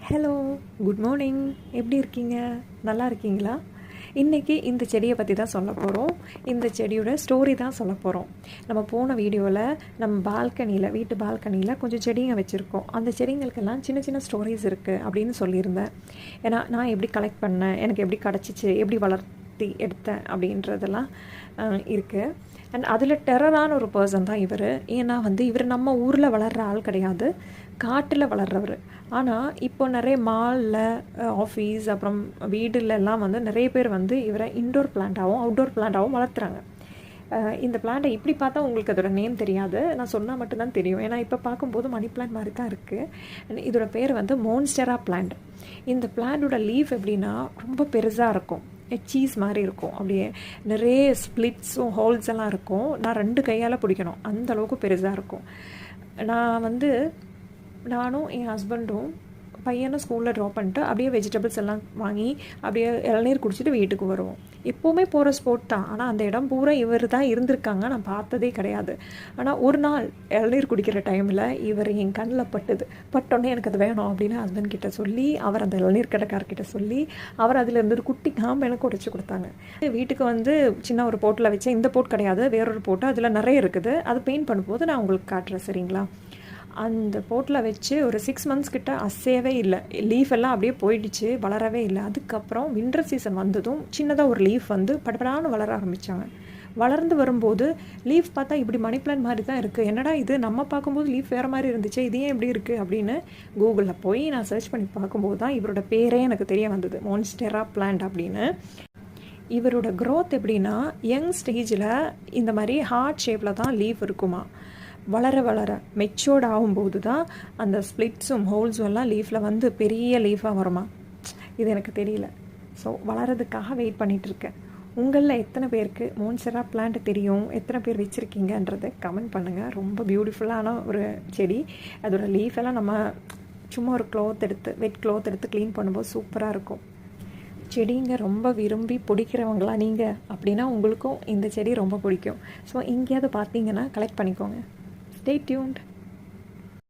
Hello, good morning. எப்படி இருக்கீங்க? நல்லா இருக்கீங்களா? இன்றைக்கி இந்த செடியை பற்றி தான் சொல்ல போகிறோம். இந்த செடியோட ஸ்டோரி தான் சொல்ல போகிறோம். நம்ம போன வீடியோவில் நம்ம வீட்டு பால்கனியில் கொஞ்சம் செடிங்க வச்சுருக்கோம். அந்த செடிங்களுக்கெல்லாம் சின்ன சின்ன ஸ்டோரிஸ் இருக்குது அப்படின்னு சொல்லியிருந்தேன். ஏன்னா நான் எப்படி கலெக்ட் பண்ணேன், எனக்கு எப்படி கிடச்சிச்சு, எப்படி வளர்த்தி எடுத்தேன் அப்படின்றதெல்லாம் இருக்குது. அண்ட் அதில் டெரரான ஒரு பர்சன் தான் இவர். ஏன்னா இவர் நம்ம ஊரில் வளர்கிற ஆள் கிடையாது, காட்டில் வளர்கிறவர். ஆனால் இப்போ நிறைய மாலில், ஆஃபீஸ், அப்புறம் வீடுலெல்லாம் நிறைய பேர் இவரை இன்டோர் பிளான்ட்டாகவும் அவுட்டோர் பிளான்ட்டாகவும் வளர்த்துறாங்க. இந்த பிளான்ட்டை இப்படி பார்த்தா உங்களுக்கு அதோட நேம் தெரியாது, நான் சொன்னால் மட்டும்தான் தெரியும். ஏன்னா இப்போ பார்க்கும்போது மணி பிளான்ட் மாதிரி தான் இருக்குது. இதோட பேர் மோன்ஸ்டெரா பிளான்ட். இந்த பிளான்ட்டோட லீஃப் எப்படின்னா ரொம்ப பெருசாக இருக்கும், சீஸ் மாதிரி இருக்கும். அப்படியே நிறைய ஸ்ப்ளிட்ஸும் ஹோல்ஸ் எல்லாம் இருக்கும். நான் 2 கையால் பிடிக்கணும், அந்த அளவுக்கு பெருசாக இருக்கும். நானும் என் ஹஸ்பண்டும் பையனை ஸ்கூலில் ட்ராப் பண்ணிட்டு அப்படியே வெஜிடபிள்ஸ் எல்லாம் வாங்கி அப்படியே இளநீர் குடிச்சிட்டு வீட்டுக்கு வருவோம். எப்போவுமே போகிற ஸ்போர்ட் தான். ஆனால் அந்த இடம் பூரா இவர் தான் இருந்திருக்காங்க, நான் பார்த்ததே கிடையாது. ஆனால் ஒரு நாள் இளநீர் குடிக்கிற டைமில் இவர் என் கண்ணில் பட்டோன்னே எனக்கு அது வேணும் அப்படின்னு ஹஸ்பண்ட் கிட்ட சொல்லி, அவர் அந்த இளநீர் கடைக்காரர்கிட்ட சொல்லி, அவர் அதில் இருந்து ஒரு குட்டி காம்பு எனக்கு உடைச்சி கொடுத்தாங்க. வீட்டுக்கு சின்ன ஒரு போட்டில் வச்சேன். இந்த போட் கிடையாது, வேறொரு போட்டு, அதில் நிறைய இருக்குது. அது பெயிண்ட் பண்ணும்போது நான் உங்களுக்கு காட்டுறேன், சரிங்களா? அந்த போட்டில் வச்சு ஒரு 6 மந்த்ஸ் கிட்ட அசையவே இல்லை. லீஃப் எல்லாம் அப்படியே போயிடுச்சு, வளரவே இல்லை. அதுக்கப்புறம் வின்டர் சீசன் வந்ததும் சின்னதாக ஒரு லீஃப் படப்படான்னு வளர ஆரம்பித்தாங்க. வளர்ந்து வரும்போது லீஃப் பார்த்தா இப்படி மணி பிளான்ட் மாதிரி தான் இருக்குது. என்னடா இது, நம்ம பார்க்கும்போது லீஃப் வேறு மாதிரி இருந்துச்சு, இது ஏன் இப்படி இருக்குது அப்படின்னு கூகுளில் போய் நான் சர்ச் பண்ணி பார்க்கும்போது தான் இவரோட பேரே எனக்கு தெரிய வந்தது, மோன்ஸ்டெரா பிளான்ட் அப்படின்னு. இவரோட க்ரோத் எப்படின்னா, யங் ஸ்டேஜில் இந்த மாதிரி ஹார்ட் ஷேப்பில் தான் லீஃப் இருக்குமா. வளர வளர மெச்சோர்ட் ஆகும்போது தான் அந்த ஸ்ப்ளிட்ஸும் ஹோல்ஸும் எல்லாம் லீஃபில் பெரிய லீஃபாக வருமா. இது எனக்கு தெரியல. ஸோ வளரதுக்காக வெயிட் பண்ணிகிட்ருக்கேன். உங்களில் எத்தனை பேருக்கு மோன்ஸ்டெரா பிளான்ட் தெரியும், எத்தனை பேர் வச்சுருக்கீங்கன்றதை கமெண்ட் பண்ணுங்கள். ரொம்ப பியூட்டிஃபுல்லான ஒரு செடி. அதோட லீஃப் எல்லாம் நம்ம சும்மா ஒரு வெட் க்ளாத் எடுத்து க்ளீன் பண்ணும்போது சூப்பராக இருக்கும். செடிங்க ரொம்ப விரும்பி பிடிக்கிறவங்களா நீங்கள் அப்படின்னா உங்களுக்கும் இந்த செடி ரொம்ப பிடிக்கும். ஸோ எங்கேயாவது பார்த்தீங்கன்னா கலெக்ட் பண்ணிக்கோங்க. Stay tuned.